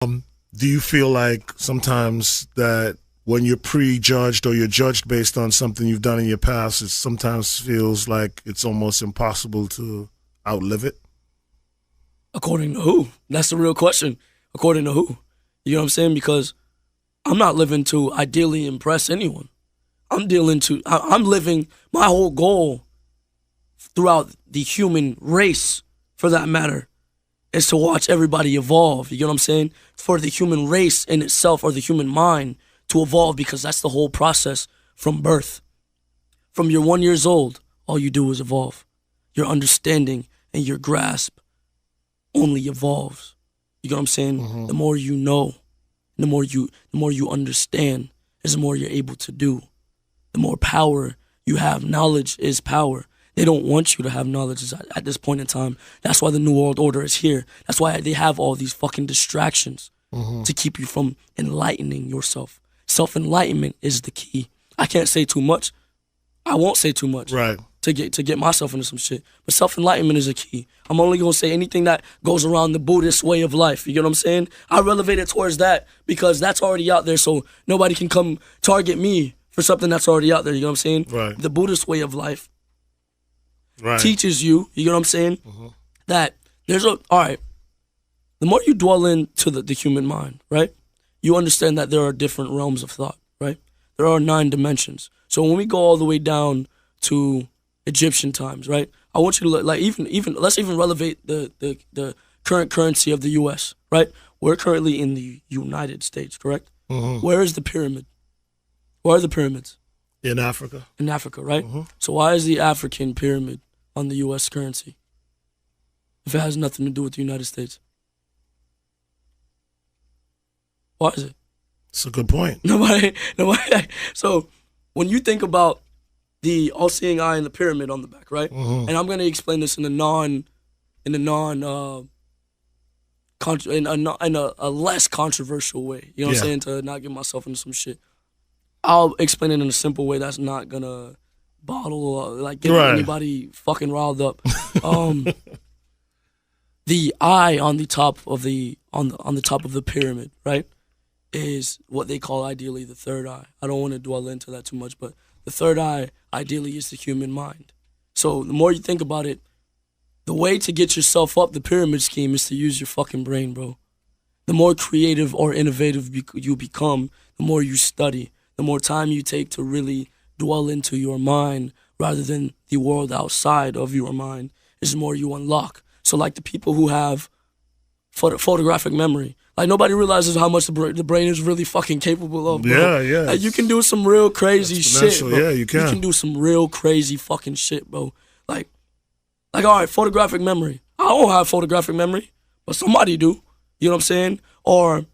Do you feel like sometimes that when you're prejudged or you're judged based on something you've done in your past, it sometimes feels like it's almost impossible to outlive it? According to who? That's the real question. According to who? You know what I'm saying? Because I'm not living to ideally impress anyone. I'm living, my whole goal throughout the human race, for that matter, is to watch everybody evolve. You know what I'm saying? For the human race in itself, or the human mind, to evolve, because that's the whole process from birth. From you're 1 year old, all you do is evolve. Your understanding and your grasp only evolves. You know what I'm saying? Mm-hmm. The more you know, the more you understand, is the more you're able to do. The more power you have. Knowledge is power. They don't want you to have knowledge at this point in time. That's why the New World Order is here. That's why they have all these fucking distractions to keep you from enlightening yourself. Self-enlightenment is the key. I can't say too much. I won't say too much. Right. To get myself into some shit. But self-enlightenment is a key. I'm only going to say anything that goes around the Buddhist way of life. You get what I'm saying? I relevate it towards that because that's already out there, so nobody can come target me for something that's already out there. You know what I'm saying? Right. The Buddhist way of life teaches you, you know what I'm saying, that there's all right, the more you dwell into the human mind, right, you understand that there are different realms of thought, right? There are 9 dimensions. So when we go all the way down to Egyptian times, right? I want you to look, like even let's even relevate the current currency of the U.S., right? We're currently in the United States, correct? Where is the pyramid? Where are the pyramids? In Africa. In Africa, right? So why is the African pyramid on the U.S. currency if it has nothing to do with the United States? Why is it? It's a good point. Nobody. So when you think about the all-seeing eye and the pyramid on the back, right? And I'm gonna explain this in a less controversial way. You know what I'm saying? To not get myself into some shit. I'll explain it in a simple way that's not gonna get anybody fucking riled up. The eye on the top of the top of the pyramid, right, is what they call ideally the third eye. I don't want to dwell into that too much, but the third eye ideally is the human mind. So the more you think about it, the way to get yourself up the pyramid scheme is to use your fucking brain, bro. The more creative or innovative you become, the more you study, the more time you take to really dwell into your mind rather than the world outside of your mind, is the more you unlock. So like the people who have photographic memory, like nobody realizes how much the brain is really fucking capable of, bro. Yeah. Like you can do some real crazy shit, bro. Yeah, you can. You can do some real crazy fucking shit, bro. Like all right, photographic memory. I don't have photographic memory, but somebody do. You know what I'm saying? Or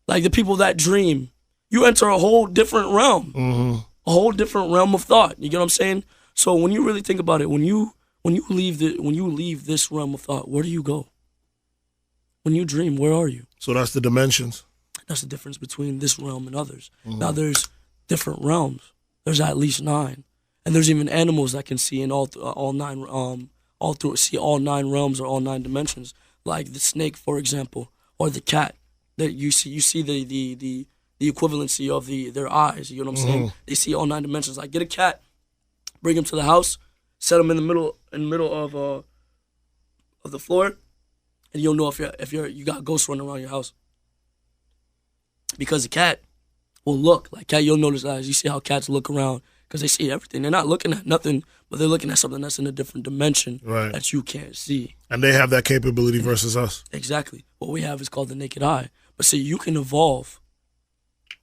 like the people that dream. You enter a whole different realm. A whole different realm of thought. You get what I'm saying? So when you really think about it, when you leave this realm of thought, where do you go? When you dream, where are you? So that's the dimensions. That's the difference between this realm and others. Now there's different realms. There's at least 9, and there's even animals that can see in all 9 see all 9 realms or all 9 dimensions, like the snake, for example, or the cat. That you see the equivalency of their eyes. You know what I'm saying? They see all 9 dimensions. Like get a cat, bring him to the house, set him in the middle of the floor, and you'll know if you got ghosts running around your house. Because the cat will look like cat. You'll notice that. You see how cats look around because they see everything. They're not looking at nothing, but they're looking at something that's in a different dimension that you can't see. And they have that capability versus us. Exactly. What we have is called the naked eye. But see, you can evolve.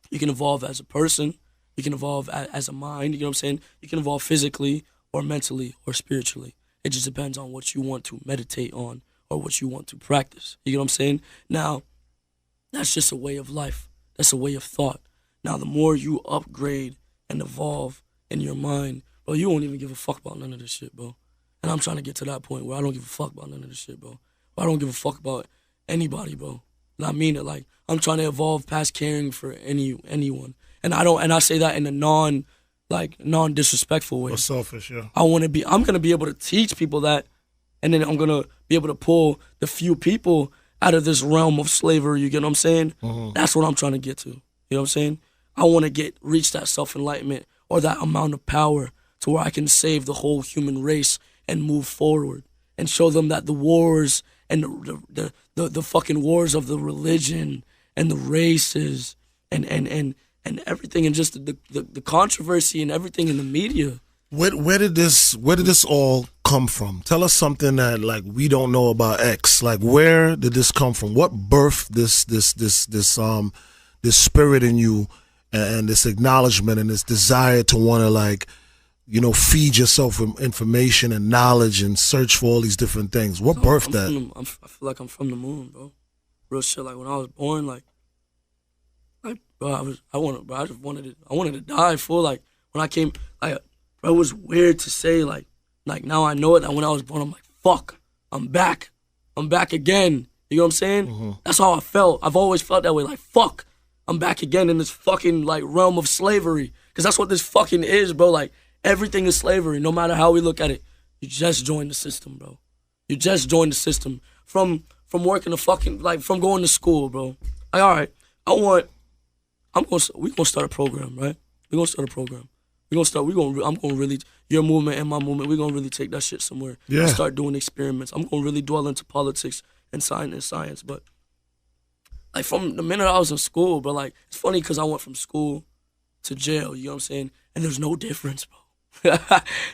You can evolve as a person. You can evolve as a mind. You know what I'm saying? You can evolve physically or mentally or spiritually. It just depends on what you want to meditate on or what you want to practice. You know what I'm saying? Now, that's just a way of life. That's a way of thought. Now, the more you upgrade and evolve in your mind, bro, you won't even give a fuck about none of this shit, bro. And I'm trying to get to that point where I don't give a fuck about none of this shit, bro. I don't give a fuck about anybody, bro. And I mean it. Like, I'm trying to evolve past caring for anyone. And I say that in a non-disrespectful way. Or selfish, yeah. I'm gonna be able to teach people that, and then I'm gonna be able to pull the few people out of this realm of slavery. You get what I'm saying? That's what I'm trying to get to. You know what I'm saying? I want to reach that self-enlightenment or that amount of power to where I can save the whole human race and move forward and show them that the wars and the fucking wars of the religion and the races and everything and just the controversy and everything in the media. Where did this all come from? Tell us something that like we don't know about X. Like where did this come from? What birthed this spirit in you and this acknowledgement and this desire to want to like, you know, feed yourself with information and knowledge and search for all these different things? What birthed that? I feel like I'm from the moon, bro. Real shit. Like when I was born, bro, I wanted to die full. Like when I came, like, bro, it was weird to say. Like now I know it. That when I was born, I'm like, fuck, I'm back again. You know what I'm saying? That's how I felt. I've always felt that way. Like fuck, I'm back again in this fucking like realm of slavery. Cause that's what this fucking is, bro. Like everything is slavery. No matter how we look at it, you just joined the system, bro. You just joined the system from working from going to school, bro. Like all right, we gonna start a program, right? We gonna start a program. I'm gonna really, your movement and my movement, we're gonna really take that shit somewhere. Yeah. And start doing experiments. I'm gonna really dwell into politics and science. But like from the minute I was in school, bro, like it's funny because I went from school to jail, you know what I'm saying? And there's no difference, bro.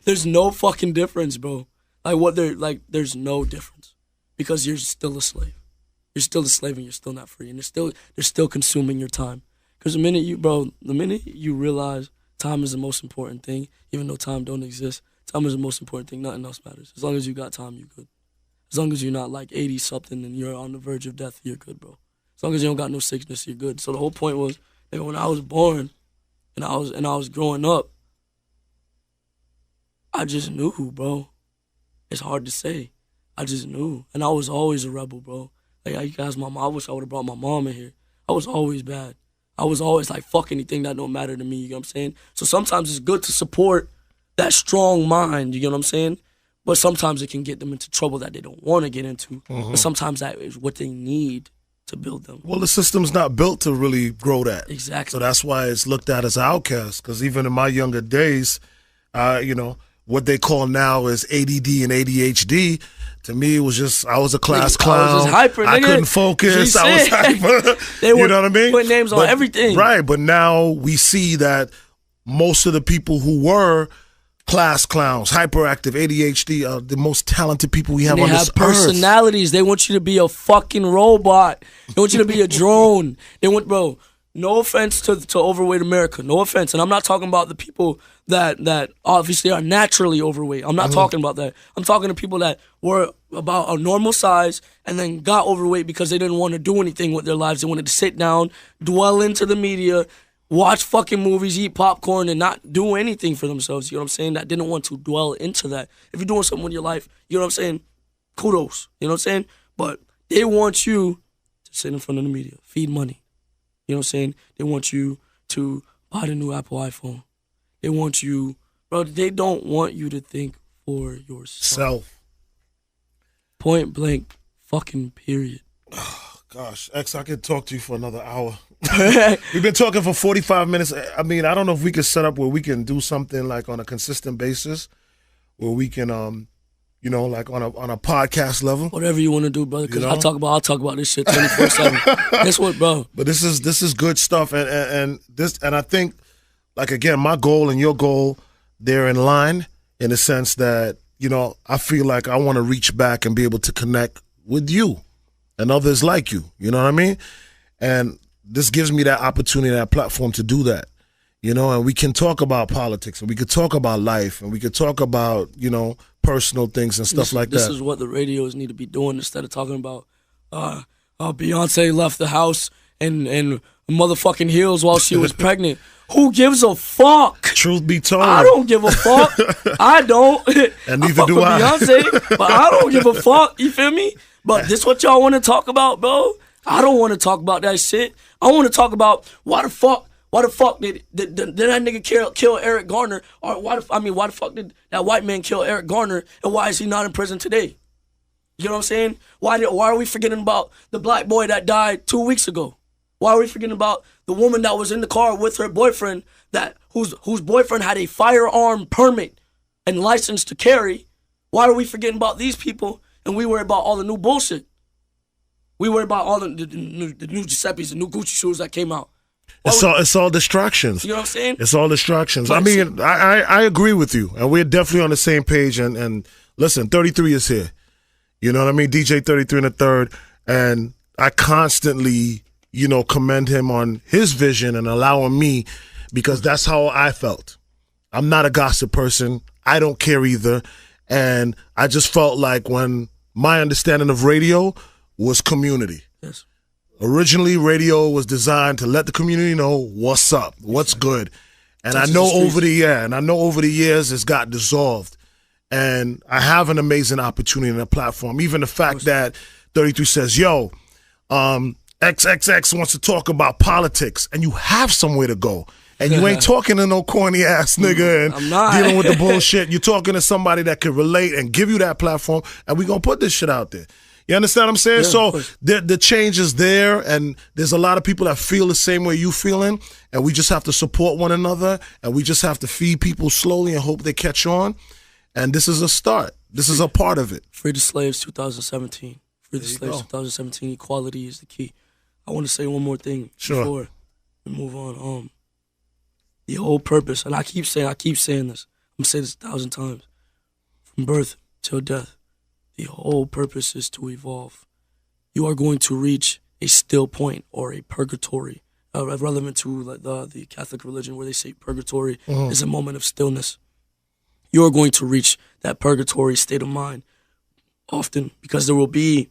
There's no fucking difference, bro. There's no difference. Because you're still a slave. You're still a slave and you're still not free. And they're still consuming your time. Because the minute you realize time is the most important thing, even though time don't exist, time is the most important thing. Nothing else matters. As long as you got time, you're good. As long as you're not like 80-something and you're on the verge of death, you're good, bro. As long as you don't got no sickness, you're good. So the whole point was, nigga, when I was born and I was growing up, I just knew, bro. It's hard to say. I just knew. And I was always a rebel, bro. Like, you guys, my mom, I wish I would have brought my mom in here. I was always bad. I was always like, fuck anything that don't matter to me, you know what I'm saying? So sometimes it's good to support that strong mind, you know what I'm saying? But sometimes it can get them into trouble that they don't want to get into. But sometimes that is what they need to build them. Well, the system's not built to really grow that. Exactly. So that's why it's looked at as outcast. Because even in my younger days, you know, what they call now is ADD and ADHD. To me, it was just, I was a class clown. I was just hyper, I nigga. couldn't focus. I was hyper. They you know what I mean? Put names on everything. Right, but now we see that most of the people who were class clowns, hyperactive, ADHD, are the most talented people we have on this earth. They have personalities. They want you to be a fucking robot. They want you to be a drone. Bro, no offense to overweight America. No offense. And I'm not talking about the people that obviously are naturally overweight. I'm not talking about that. I'm talking to people that were about a normal size and then got overweight because they didn't want to do anything with their lives. They wanted to sit down, dwell into the media, watch fucking movies, eat popcorn, and not do anything for themselves. You know what I'm saying? That didn't want to dwell into that. If you're doing something with your life, you know what I'm saying? Kudos. You know what I'm saying? But they want you to sit in front of the media, feed money. You know what I'm saying? They want you to buy the new Apple iPhone. They want you, bro, they don't want you to think for yourself. Point blank, fucking period. Oh, gosh, X, I could talk to you for another hour. We've been talking for 45 minutes. I mean, I don't know if we could set up where we can do something like on a consistent basis, where we can, you know, like on a podcast level. Whatever you want to do, brother. Because I'll talk about this shit 24/7. That's what, bro. But this is good stuff, and I think, like, again, my goal and your goal, they're in line in the sense that, you know, I feel like I want to reach back and be able to connect with you and others like you. You know what I mean? And this gives me that opportunity, that platform to do that. You know, and we can talk about politics, and we could talk about life, and we could talk about, you know, personal things and stuff like that. This is what the radios need to be doing instead of talking about Beyonce left the house and motherfucking heels while she was pregnant. Who gives a fuck? Truth be told, I don't give a fuck. I don't. And neither do I. Beyonce, but I don't give a fuck. You feel me? But this what y'all want to talk about, bro? I don't want to talk about that shit. I want to talk about why the fuck did that nigga kill Eric Garner? Or why the fuck did that white man kill Eric Garner? And why is he not in prison today? You know what I'm saying? Why are we forgetting about the black boy that died 2 weeks ago? Why are we forgetting about the woman that was in the car with her boyfriend whose boyfriend had a firearm permit and license to carry? Why are we forgetting about these people and we worry about all the new bullshit? We worry about all the new Giuseppe's, the new Gucci shoes that came out. It's all distractions. You know what I'm saying? It's all distractions. I mean, I agree with you, and we're definitely on the same page. And listen, 33 is here. You know what I mean? DJ 33 and a third, and I constantly, commend him on his vision and allowing me, because that's how I felt. I'm not a gossip person. I don't care either, and I just felt like when my understanding of radio was community. Yes. Originally, radio was designed to let the community know what's up, what's good. And I know over the years it's got dissolved. And I have an amazing opportunity in a platform. Even the fact that 33 says, yo, XXX wants to talk about politics, and you have somewhere to go. And you ain't talking to no corny ass nigga and dealing with the bullshit. You're talking to somebody that can relate and give you that platform, and we're going to put this shit out there. You understand what I'm saying? Yeah, so the change is there, and there's a lot of people that feel the same way you feeling, and we just have to support one another, and we just have to feed people slowly and hope they catch on. And this is a start. This is a part of it. Free the slaves 2017. Free the slaves 2017. Equality is the key. I want to say one more thing before we move on. The whole purpose, and I keep saying this. I'm going to say this 1,000 times. From birth till death. The whole purpose is to evolve. You are going to reach a still point or a purgatory, relevant to the Catholic religion, where they say purgatory is a moment of stillness. You are going to reach that purgatory state of mind often, because there will be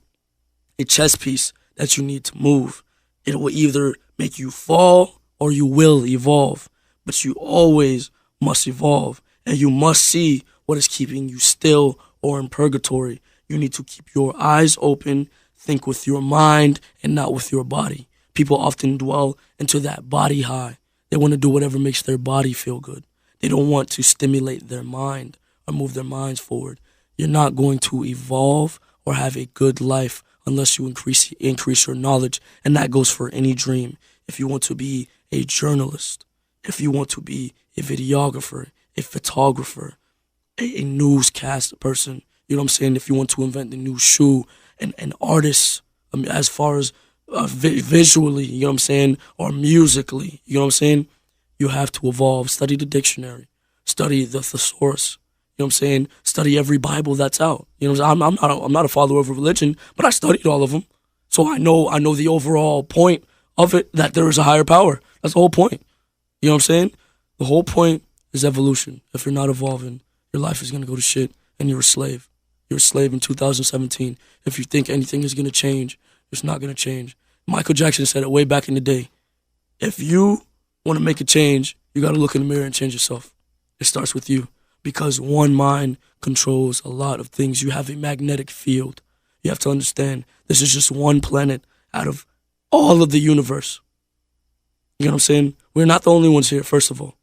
a chess piece that you need to move. It will either make you fall or you will evolve, but you always must evolve, and you must see what is keeping you still or in purgatory. You need to keep your eyes open, think with your mind and not with your body. People often dwell into that body high. They want to do whatever makes their body feel good. They don't want to stimulate their mind or move their minds forward. You're not going to evolve or have a good life unless you increase your knowledge, and that goes for any dream. If you want to be a journalist, if you want to be a videographer, a photographer, a newscast person, you know what I'm saying? If you want to invent the new shoe, an artist, as far as visually, you know what I'm saying, or musically, you know what I'm saying? You have to evolve. Study the dictionary. Study the thesaurus. You know what I'm saying? Study every Bible that's out. You know what I'm saying? I'm not a follower of a religion, but I studied all of them. So I know the overall point of it, that there is a higher power. That's the whole point. You know what I'm saying? The whole point is evolution. If you're not evolving, your life is going to go to shit, and you're a slave. You're a slave in 2017. If you think anything is going to change, it's not going to change. Michael Jackson said it way back in the day. If you want to make a change, you got to look in the mirror and change yourself. It starts with you, because one mind controls a lot of things. You have a magnetic field. You have to understand, this is just one planet out of all of the universe. You know what I'm saying? We're not the only ones here, first of all.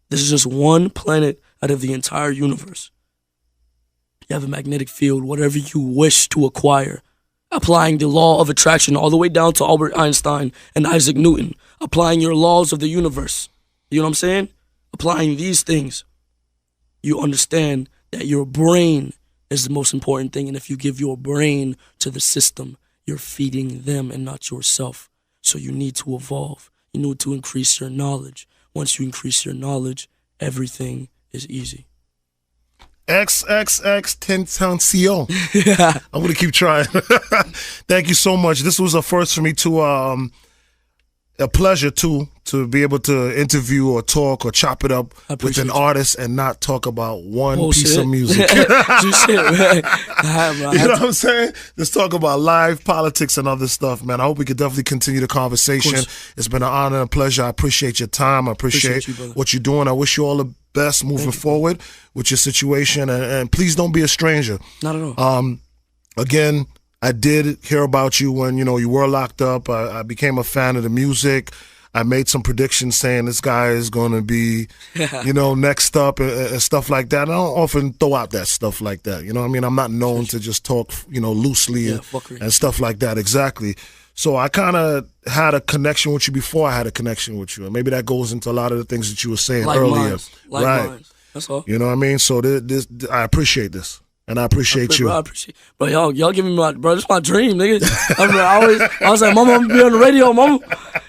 This is just one planet out of the entire universe. You have a magnetic field, whatever you wish to acquire. Applying the law of attraction all the way down to Albert Einstein and Isaac Newton. Applying your laws of the universe. You know what I'm saying? Applying these things. You understand that your brain is the most important thing. And if you give your brain to the system, you're feeding them and not yourself. So you need to evolve. You need to increase your knowledge. Once you increase your knowledge, everything is easy. XXXTENTACIon. I'm going to keep trying. Thank you so much. This was a first for me to a pleasure too, to be able to interview or talk or chop it up with an artist and not talk about one piece of music. You know what I'm saying? Let's talk about live politics and other stuff, man. I hope we could definitely continue the conversation. It's been an honor and a pleasure. I appreciate your time. I appreciate you, what you're doing. I wish you all the best moving forward with your situation, and please don't be a stranger. Not at all. Again, I did hear about you when you were locked up. I became a fan of the music. I made some predictions saying this guy is going to be, you know, next up and stuff like that. I don't often throw out that stuff like that. You know what I mean? I'm not known to just talk, you know, loosely and stuff like that. Exactly. So I kind of had a connection with you before I had a connection with you. And maybe that goes into a lot of the things that you were saying earlier. Right. That's all. You know what I mean? So this I appreciate this. And I appreciate you. Bro, I appreciate, bro. Y'all giving me bro. This is my dream, nigga. I was like, Mama, I'm gonna be on the radio, Mama,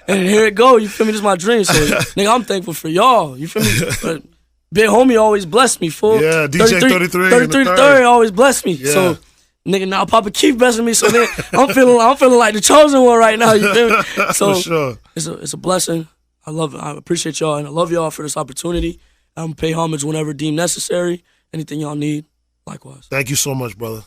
and here it go. You feel me? This is my dream. So, nigga, I'm thankful for y'all. You feel me? But big homie always blessed me, fool. Yeah, DJ 33 30 always blessed me. Yeah. So, nigga, now Papa keep blessing me. So, nigga, I'm feeling like the chosen one right now. You feel me? So, for sure. It's a blessing. I love it. I appreciate y'all, and I love y'all for this opportunity. I'm gonna pay homage whenever deemed necessary. Anything y'all need. Likewise. Thank you so much, brother.